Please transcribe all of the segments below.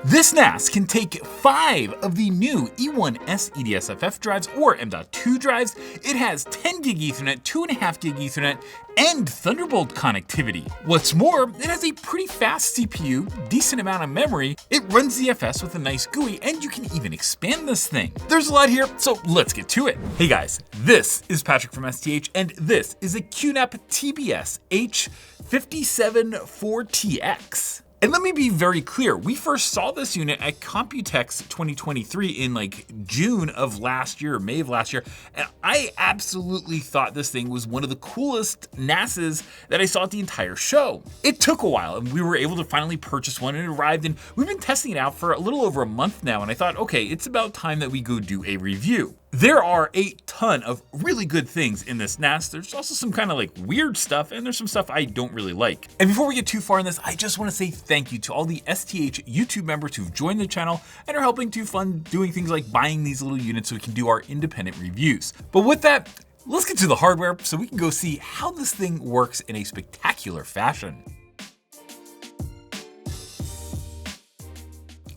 This NAS can take 5 of the new E1.S EDSFF drives or M.2 drives. It has 10 gig Ethernet, 2.5 gig Ethernet, and Thunderbolt connectivity. What's more, it has a pretty fast CPU, decent amount of memory, it runs ZFS with a nice GUI, and you can even expand this thing. There's a lot here, so let's get to it. Hey guys, this is Patrick from STH, and this is a QNAP TBS-h574TX. And let me be very clear, we first saw this unit at Computex 2023 in like June of last year, or May of last year, and I absolutely thought this thing was one of the coolest NASs that I saw at the entire show. It took a while, and we were able to finally purchase one, and it arrived, and we've been testing it out for a little over a month now, and I thought, okay, it's about time that we go do a review. There are a ton of really good things in this NAS. There's also some kind of like weird stuff, and there's some stuff I don't really like. And before we get too far in this, I just want to say thank you to all the STH YouTube members who've joined the channel and are helping to fund doing things like buying these little units so we can do our independent reviews. But with that, let's get to the hardware so we can go see how this thing works in a spectacular fashion.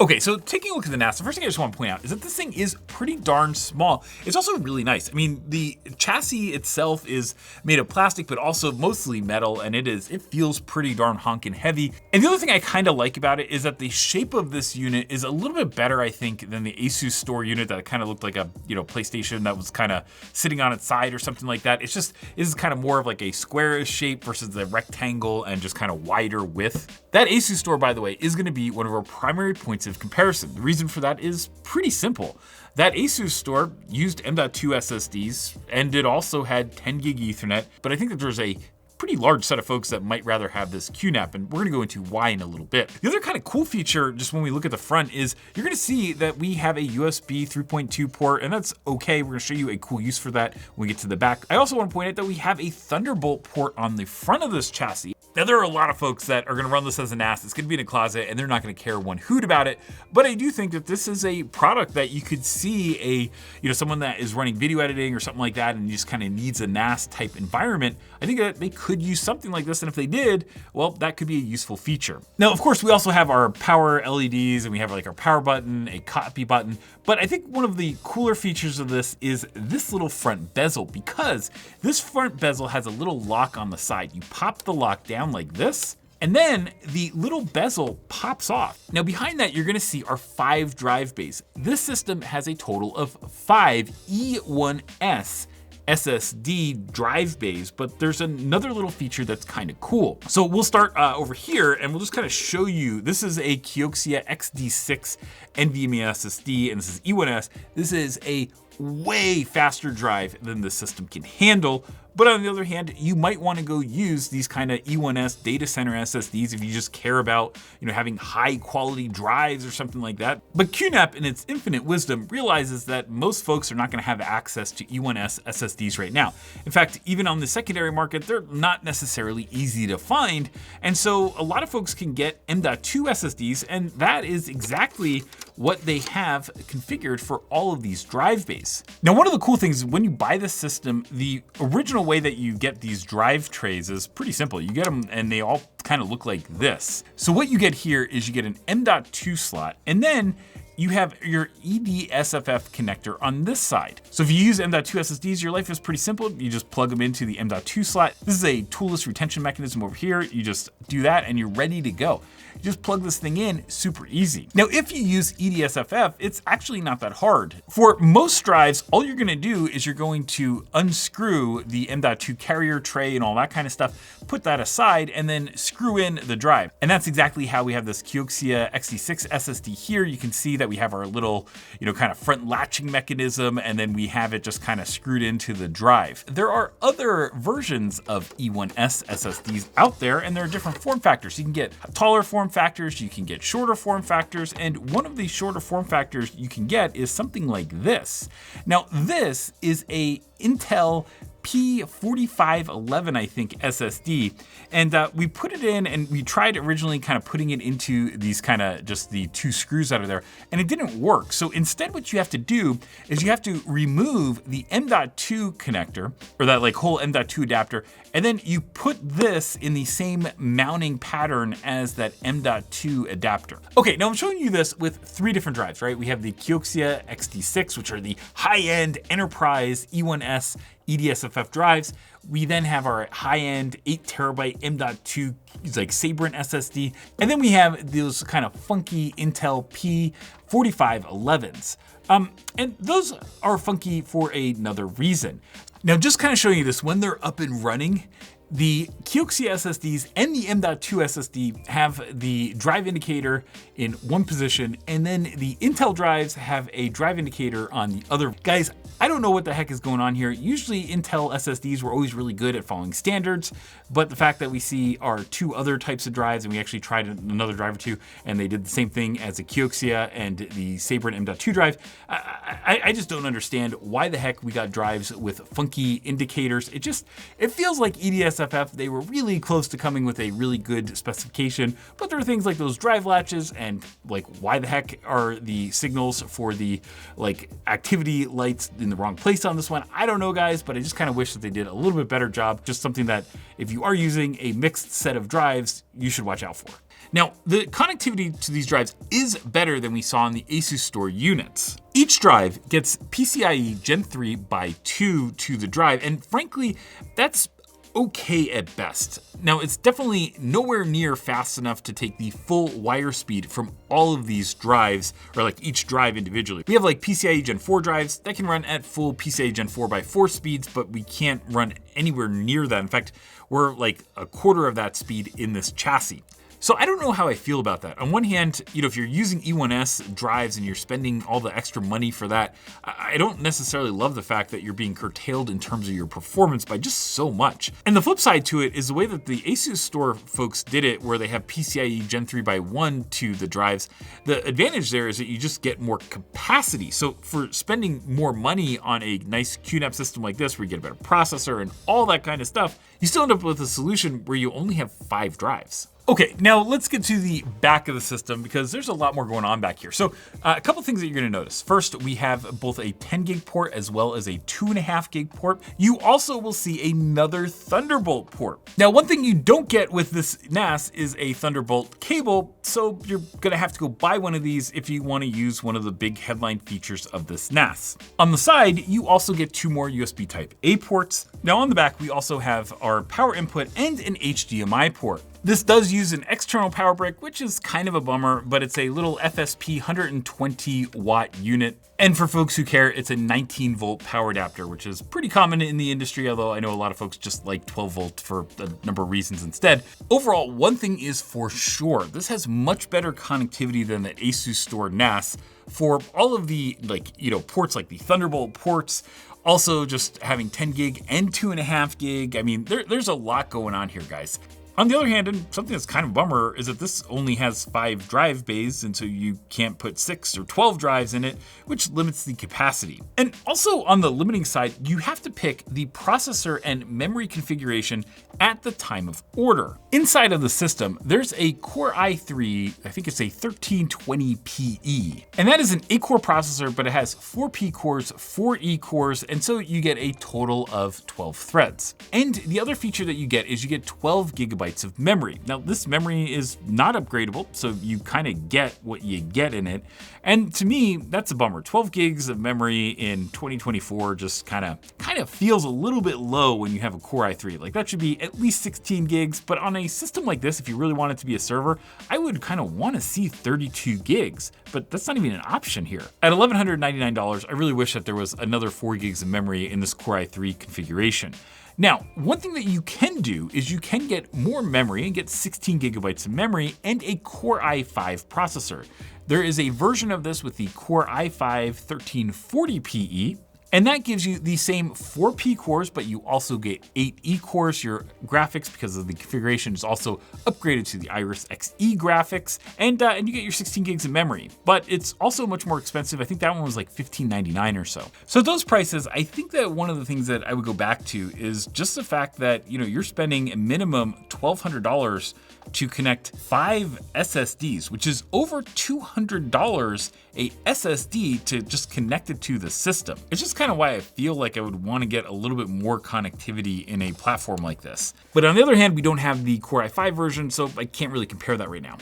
Okay, so taking a look at the NAS, the first thing I just want to point out is that this thing is pretty darn small. It's also really nice. I mean, the chassis itself is made of plastic, but also mostly metal, and it feels pretty darn honkin' heavy. And the other thing I kind of like about it is that the shape of this unit is a little bit better, I think, than the Asus store unit that kind of looked like a PlayStation that was kind of sitting on its side or something like that. It's just, this is kind of more of like a squarish shape versus the rectangle and just kind of wider width. That Asus store, by the way, is going to be one of our primary points of comparison. The reason for that is pretty simple. That Asus store used M.2 SSDs, and it also had 10 gig Ethernet, but I think that there's a pretty large set of folks that might rather have this QNAP, and we're gonna go into why in a little bit. The other kind of cool feature, just when we look at the front, is you're gonna see that we have a USB 3.2 port, and that's okay. We're gonna show you a cool use for that when we get to the back. I also wanna point out that we have a Thunderbolt port on the front of this chassis. Now, there are a lot of folks that are gonna run this as a NAS. It's gonna be in a closet, and they're not gonna care one hoot about it. But I do think that this is a product that you could see someone that is running video editing or something like that, and just kind of needs a NAS type environment. I think that they could use something like this, and if they did, well, that could be a useful feature. Now, of course, we also have our power LEDs, and we have like our power button, a copy button. But I think one of the cooler features of this is this little front bezel, because this front bezel has a little lock on the side. You pop the lock down like this, and then the little bezel pops off. Now behind that, you're gonna see our 5 drive bays. This system has a total of 5 E1.S SSD drive bays, but there's another little feature that's kind of cool. So we'll start over here, and we'll just kind of show you. This is a Kioxia XD6 NVMe SSD, and this is E1S. This is a way faster drive than the system can handle. But on the other hand, you might want to go use these kind of E1S data center SSDs if you just care about, having high quality drives or something like that. But QNAP, in its infinite wisdom, realizes that most folks are not going to have access to E1S SSDs right now. In fact, even on the secondary market, they're not necessarily easy to find. And so a lot of folks can get M.2 SSDs, and that is exactly what they have configured for all of these drive bays. Now, one of the cool things is when you buy this system, the original way that you get these drive trays is pretty simple. You get them and they all kind of look like this. So what you get here is you get an M.2 slot, and then you have your EDSFF connector on this side. So if you use M.2 SSDs, your life is pretty simple. You just plug them into the M.2 slot. This is a toolless retention mechanism over here. You just do that and you're ready to go. You just plug this thing in, super easy. Now, if you use EDSFF, it's actually not that hard. For most drives, all you're gonna do is you're going to unscrew the M.2 carrier tray and all that kind of stuff, put that aside, and then screw in the drive. And that's exactly how we have this Kioxia XD6 SSD here. You can see that we have our little, kind of front latching mechanism, and then we have it just kind of screwed into the drive. There are other versions of E1S SSDs out there, and there are different form factors. You can get taller form factors, you can get shorter form factors, and one of the shorter form factors you can get is something like this. Now, this is a Intel P4511, I think, SSD. And we put it in, and we tried originally kind of putting it into these kind of just the 2 screws out of there, and it didn't work. So instead what you have to do is you have to remove the M.2 connector, or that like whole M.2 adapter, And then you put this in the same mounting pattern as that M.2 adapter. Okay, now I'm showing you this with 3 different drives, right? We have the Kioxia XT6, which are the high-end enterprise E1.S EDSFF drives. We then have our high-end 8TB M.2 like Sabrent SSD. And then we have those kind of funky Intel P4511s. And those are funky for another reason. Now, just kind of showing you this, when they're up and running, the Kioxia SSDs and the M.2 SSD have the drive indicator in one position, and then the Intel drives have a drive indicator on the other. Guys, I don't know what the heck is going on here. Usually Intel SSDs were always really good at following standards, but the fact that we see our 2 other types of drives, and we actually tried another drive or 2, and they did the same thing as the Kioxia and the Sabrent M.2 drive, I just don't understand why the heck we got drives with funky indicators. It feels like EDSFF, they were really close to coming with a really good specification, but there are things like those drive latches, and like, why the heck are the signals for the like activity lights in the wrong place on this one? I don't know, guys, but I just kind of wish that they did a little bit better job. Just something that if you are using a mixed set of drives, you should watch out for. Now, the connectivity to these drives is better than we saw in the ASUS Store units. Each drive gets PCIe Gen 3 by 2 to the drive, and frankly, that's okay at best. Now, it's definitely nowhere near fast enough to take the full wire speed from all of these drives, or like each drive individually. We have like PCIe Gen 4 drives that can run at full PCIe Gen 4 by 4 speeds, but we can't run anywhere near that. In fact, we're like a quarter of that speed in this chassis. So I don't know how I feel about that. On one hand, if you're using E1S drives and you're spending all the extra money for that, I don't necessarily love the fact that you're being curtailed in terms of your performance by just so much. And the flip side to it is the way that the ASUS Store folks did it, where they have PCIe Gen 3 by 1 to the drives. The advantage there is that you just get more capacity. So for spending more money on a nice QNAP system like this, where you get a better processor and all that kind of stuff, you still end up with a solution where you only have 5 drives. Okay, now let's get to the back of the system, because there's a lot more going on back here. So a couple things that you're gonna notice. First, we have both a 10 gig port as well as a 2.5 gig port. You also will see another Thunderbolt port. Now, one thing you don't get with this NAS is a Thunderbolt cable, so you're gonna have to go buy one of these if you wanna use one of the big headline features of this NAS. On the side, you also get 2 more USB Type A ports. Now on the back, we also have our power input and an HDMI port. This does use an external power brick, which is kind of a bummer, but it's a little FSP 120 watt unit. And for folks who care, it's a 19 volt power adapter, which is pretty common in the industry, although I know a lot of folks just like 12 volt for a number of reasons instead. Overall, one thing is for sure, this has much better connectivity than the ASUS Store NAS for all of the ports, like the Thunderbolt ports. Also, just having 10 gig and 2.5 gig. I mean, there's a lot going on here, guys. On the other hand, and something that's kind of a bummer, is that this only has 5 drive bays, and so you can't put 6 or 12 drives in it, which limits the capacity. And also on the limiting side, you have to pick the processor and memory configuration at the time of order. Inside of the system, there's a Core i3, I think it's a 1320PE. And that is an 8-core processor, but it has 4 P cores, 4 E cores, and so you get a total of 12 threads. And the other feature that you get is you get 12 gigabytes of memory. Now, this memory is not upgradable, so you kind of get what you get in it. And to me, that's a bummer. 12 gigs of memory in 2024 just kind of feels a little bit low when you have a Core i3. Like, that should be at least 16 gigs, but on a system like this, if you really want it to be a server, I would kind of want to see 32 gigs, but that's not even an option here. At $1,199, I really wish that there was another 4 gigs of memory in this Core i3 configuration. Now, one thing that you can do is you can get more memory and get 16 gigabytes of memory and a Core i5 processor. There is a version of this with the Core i5 1340PE, and that gives you the same 4 P cores, but you also get 8 E cores. Your graphics, because of the configuration, is also upgraded to the Iris Xe graphics, and you get your 16 gigs of memory. But it's also much more expensive. I think that one was like $15.99 or so. So at those prices, I think that one of the things that I would go back to is just the fact that you're spending a minimum $1,200 to connect 5 SSDs, which is over $200 a SSD to just connect it to the system. It's just kind of why I feel like I would want to get a little bit more connectivity in a platform like this. But on the other hand, we don't have the Core i5 version, so I can't really compare that right now.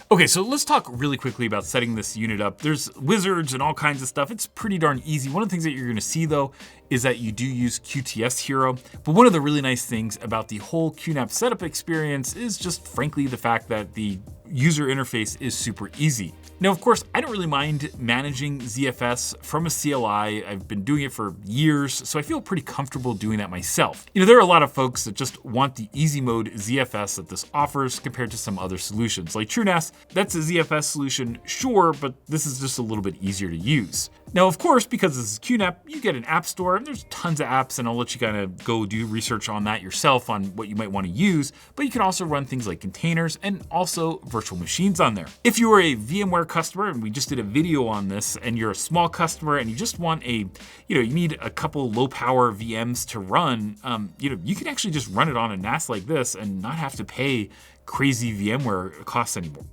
Okay, so let's talk really quickly about setting this unit up. There's wizards and all kinds of stuff. It's pretty darn easy. One of the things that you're gonna see though is that you do use QTS Hero. But one of the really nice things about the whole QNAP setup experience is just frankly the fact that the user interface is super easy. Now, of course, I don't really mind managing ZFS from a CLI. I've been doing it for years, so I feel pretty comfortable doing that myself. You know, there are a lot of folks that just want the easy mode ZFS that this offers compared to some other solutions. Like TrueNAS, that's a ZFS solution, sure, but this is just a little bit easier to use. Now, of course, because this is QNAP, you get an app store, and there's tons of apps, and I'll let you kind of go do research on that yourself on what you might want to use, but you can also run things like containers and also virtual machines on there. If you are a VMware customer, and we just did a video on this, and you're a small customer and you just want you need a couple low power VMs to run, you can actually just run it on a NAS like this and not have to pay crazy VMware costs anymore.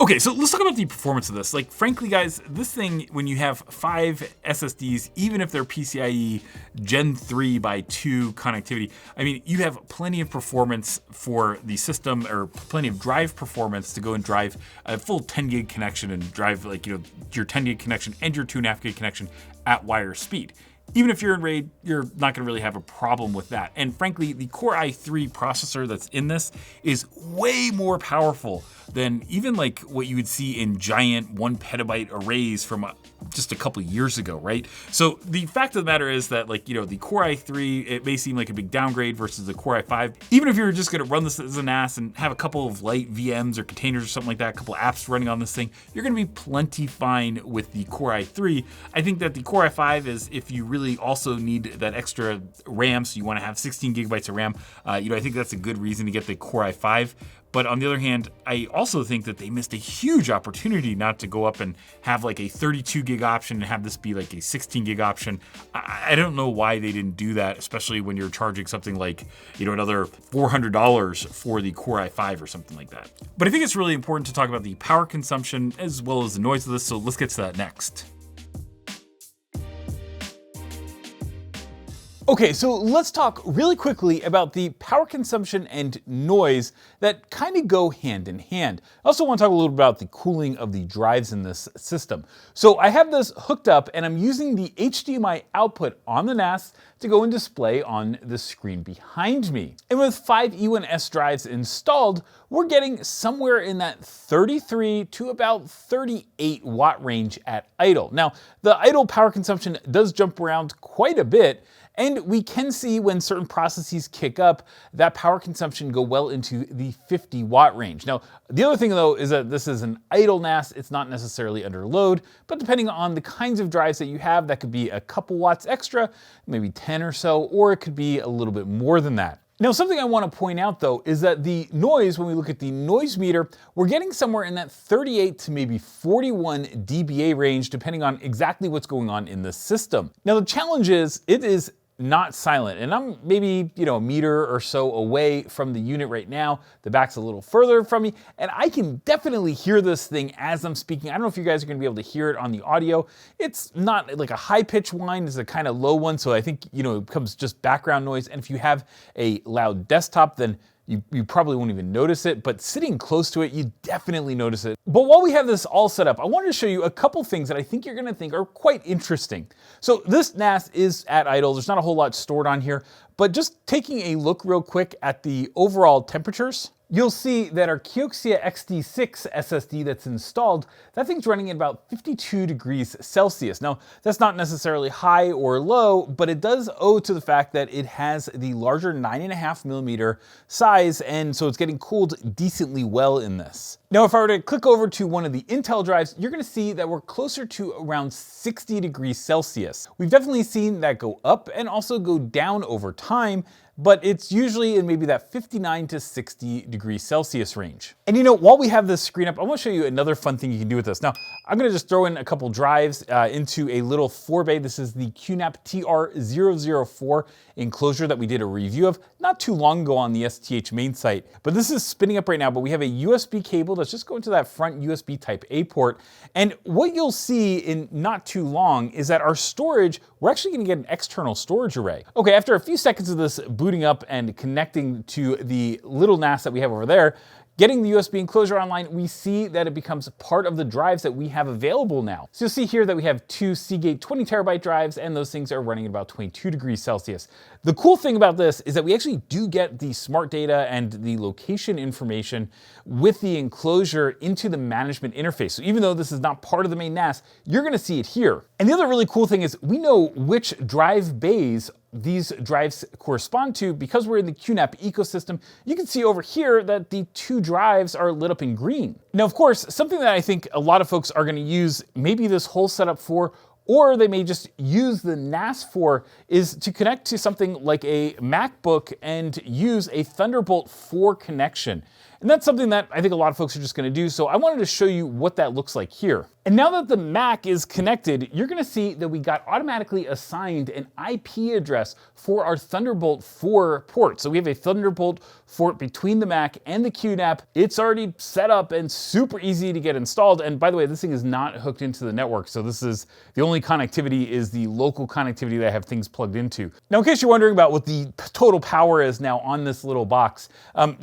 Okay, so let's talk about the performance of this. Like, frankly, guys, this thing, when you have 5 SSDs, even if they're PCIe Gen 3 by 2 connectivity, I mean, you have plenty of performance for the system, or plenty of drive performance to go and drive a full 10 gig connection and drive your 10 gig connection and your 2.5 gig connection at wire speed. Even if you're in RAID, you're not gonna really have a problem with that. And frankly, the Core i3 processor that's in this is way more powerful than even like what you would see in giant 1 petabyte arrays from just a couple years ago, right? So the fact of the matter is that the Core i3, it may seem like a big downgrade versus the Core i5. Even if you're just gonna run this as a NAS and have a couple of light VMs or containers or something like that, a couple apps running on this thing, you're gonna be plenty fine with the Core i3. I think that the Core i5 is, if you really also need that extra RAM, so you want to have 16 gigabytes of RAM, I think that's a good reason to get the Core i5. But on the other hand, I also think that they missed a huge opportunity not to go up and have like a 32 gig option and have this be like a 16 gig option. I don't know why they didn't do that, especially when you're charging something like, another $400 for the Core i5 or something like that. But I think it's really important to talk about the power consumption as well as the noise of this, so let's get to that next. Okay, so let's talk really quickly about the power consumption and noise that kind of go hand in hand. I also want to talk a little bit about the cooling of the drives in this system. So I have this hooked up and I'm using the HDMI output on the NAS to go and display on the screen behind me. And with 5 E1.S drives installed, we're getting somewhere in that 33 to about 38 watt range at idle. Now, the idle power consumption does jump around quite a bit, and we can see when certain processes kick up, that power consumption go well into the 50 watt range. Now, the other thing though is that this is an idle NAS, it's not necessarily under load, but depending on the kinds of drives that you have, that could be a couple watts extra, maybe 10 or so, or it could be a little bit more than that. Now, something I want to point out though is that the noise, when we look at the noise meter, we're getting somewhere in that 38 to maybe 41 dBA range, depending on exactly what's going on in the system. Now, the challenge is, it is not silent, and I'm maybe a meter or so away from the unit right now. The back's a little further from me, and I can definitely hear this thing as I'm speaking. I don't know if you guys are going to be able to hear it on the audio. It's not like a high-pitched whine, it's a kind of low one, so I think it becomes just background noise. And if you have a loud desktop, then you probably won't even notice it, but sitting close to it, you definitely notice it. But while we have this all set up, I wanted to show you a couple things that I think you're gonna think are quite interesting. So this NAS is at idle, there's not a whole lot stored on here, but just taking a look real quick at the overall temperatures, you'll see that our Kioxia XT6 SSD that's installed, that thing's running at about 52 degrees Celsius. Now, that's not necessarily high or low, but it does owe to the fact that it has the larger 9.5 millimeter size, and so it's getting cooled decently well in this. Now, if I were to click over to one of the Intel drives, you're gonna see that we're closer to around 60 degrees Celsius. We've definitely seen that go up and also go down over time. but it's usually in maybe that 59 to 60 degrees Celsius range. And you know, while we have this screen up, I want to show you another fun thing you can do with this. Now, I'm going to just throw in a couple drives into a little 4-bay. This is the QNAP TR004 enclosure that we did a review of not too long ago on the STH main site. But this is spinning up right now, but we have a USB cable that's just going to that front USB Type A port. And what you'll see in not too long is that our storage, we're actually going to get an external storage array. Okay, after a few seconds of this booting up and connecting to the little NAS that we have over there, getting the USB enclosure online, we see that it becomes part of the drives that we have available now. So you'll see here that we have two Seagate 20 terabyte drives, and those things are running at about 22 degrees Celsius. The cool thing about this is that we actually do get the smart data and the location information with the enclosure into the management interface. So even though this is not part of the main NAS, you're gonna see it here. And the other really cool thing is we know which drive bays these drives correspond to. Because we're in the QNAP ecosystem, you can see over here that the two drives are lit up in green. Now, of course, something that I think a lot of folks are going to use maybe this whole setup for, or they may just use the NAS for, is to connect to something like a MacBook and use a Thunderbolt 4 connection. And that's something that I think a lot of folks are just going to do. So I wanted to show you what that looks like here. And now that the Mac is connected, you're going to see that we got automatically assigned an IP address for our Thunderbolt 4 port. So we have a Thunderbolt port between the Mac and the QNAP. It's already set up and super easy to get installed. And by the way, this thing is not hooked into the network. So this is the only connectivity is the local connectivity that I have things plugged into. Now, in case you're wondering about what the total power is now on this little box, now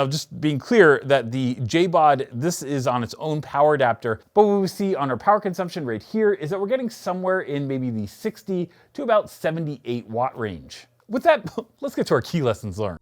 just being clear that the JBOD, this is on its own power adapter. But what we see on our power consumption right here is that we're getting somewhere in maybe the 60 to about 78 watt range. With that, let's get to our key lessons learned.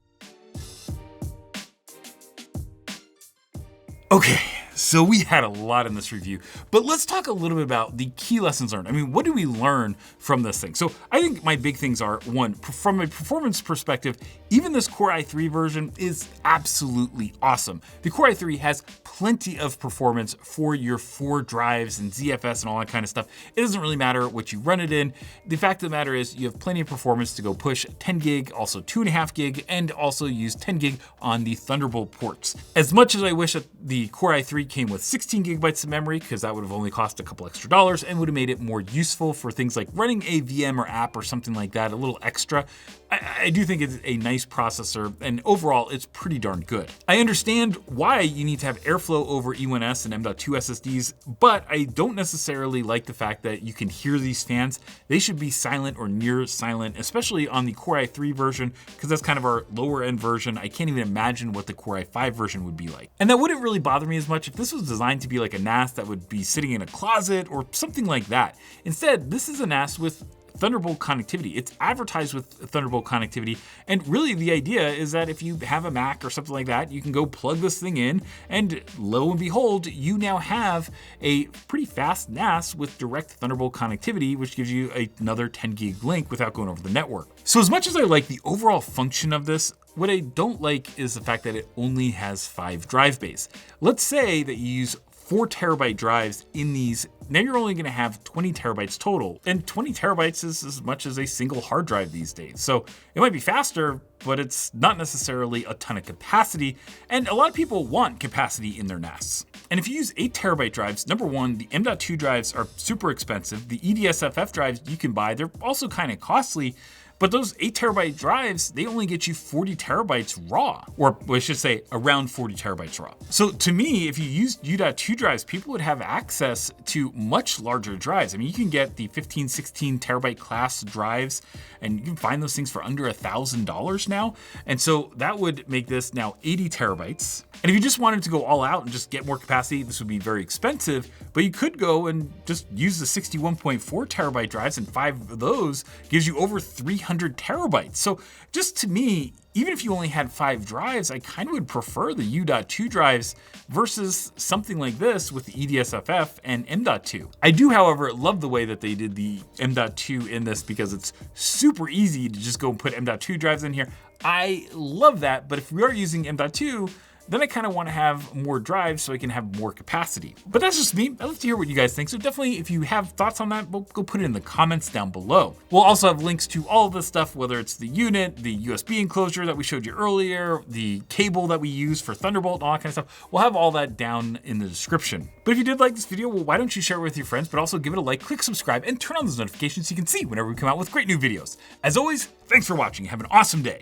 Okay, so we had a lot in this review, but let's talk a little bit about the key lessons learned. I mean, what do we learn from this thing? So I think my big things are, one, from a performance perspective, even this Core i3 version is absolutely awesome. The Core i3 has plenty of performance for your 4 drives and ZFS and all that kind of stuff. It doesn't really matter what you run it in. The fact of the matter is you have plenty of performance to go push 10 gig, also 2.5 gig, and also use 10 gig on the Thunderbolt ports. As much as I wish that the Core i3 came with 16 gigabytes of memory, because that would have only cost a couple extra dollars and would have made it more useful for things like running a VM or app or something like that, a little extra. I do think it's a nice processor, and overall it's pretty darn good. I understand why you need to have airflow over E1.S and M.2 SSDs, but I don't necessarily like the fact that you can hear these fans. They should be silent or near silent, especially on the Core i3 version, because that's kind of our lower end version. I can't even imagine what the Core i5 version would be like. And that wouldn't really bother me as much if this was designed to be like a NAS that would be sitting in a closet or something like that. Instead, this is a NAS with Thunderbolt connectivity. It's advertised with Thunderbolt connectivity, and really the idea is that if you have a Mac or something like that, you can go plug this thing in, and lo and behold, you now have a pretty fast NAS with direct Thunderbolt connectivity, which gives you another 10 gig link without going over the network. So as much as I like the overall function of this, what I don't like is the fact that it only has 5 drive bays. Let's say that you use 4 terabyte drives in these. Now you're only going to have 20 terabytes total, and 20 terabytes is as much as a single hard drive these days. So it might be faster, but it's not necessarily a ton of capacity, and a lot of people want capacity in their NAS. And if you use 8 terabyte drives, number one, the M.2 drives are super expensive. The EDSFF drives you can buy, they're also kind of costly. But those 8 terabyte drives, they only get you 40 terabytes raw, or I should say around 40 terabytes raw. So to me, if you used U.2 drives, people would have access to much larger drives. I mean, you can get the 15, 16 terabyte class drives, and you can find those things for under $1,000 now. And so that would make this now 80 terabytes. And if you just wanted to go all out and just get more capacity, this would be very expensive, but you could go and just use the 61.4 terabyte drives, and 5 of those gives you over 300 terabytes. So just to me, even if you only had 5 drives, I kind of would prefer the U.2 drives versus something like this with the EDSFF and M.2. I do, however, love the way that they did the M.2 in this, because it's super easy to just go and put M.2 drives in here. I love that, but if we are using M.2, then I kind of want to have more drives so I can have more capacity. But that's just me. I'd love to hear what you guys think. So definitely, if you have thoughts on that, go put it in the comments down below. We'll also have links to all of this stuff, whether it's the unit, the USB enclosure that we showed you earlier, the cable that we use for Thunderbolt, and all that kind of stuff. We'll have all that down in the description. But if you did like this video, well, why don't you share it with your friends, but also give it a like, click subscribe, and turn on those notifications so you can see whenever we come out with great new videos. As always, thanks for watching. Have an awesome day.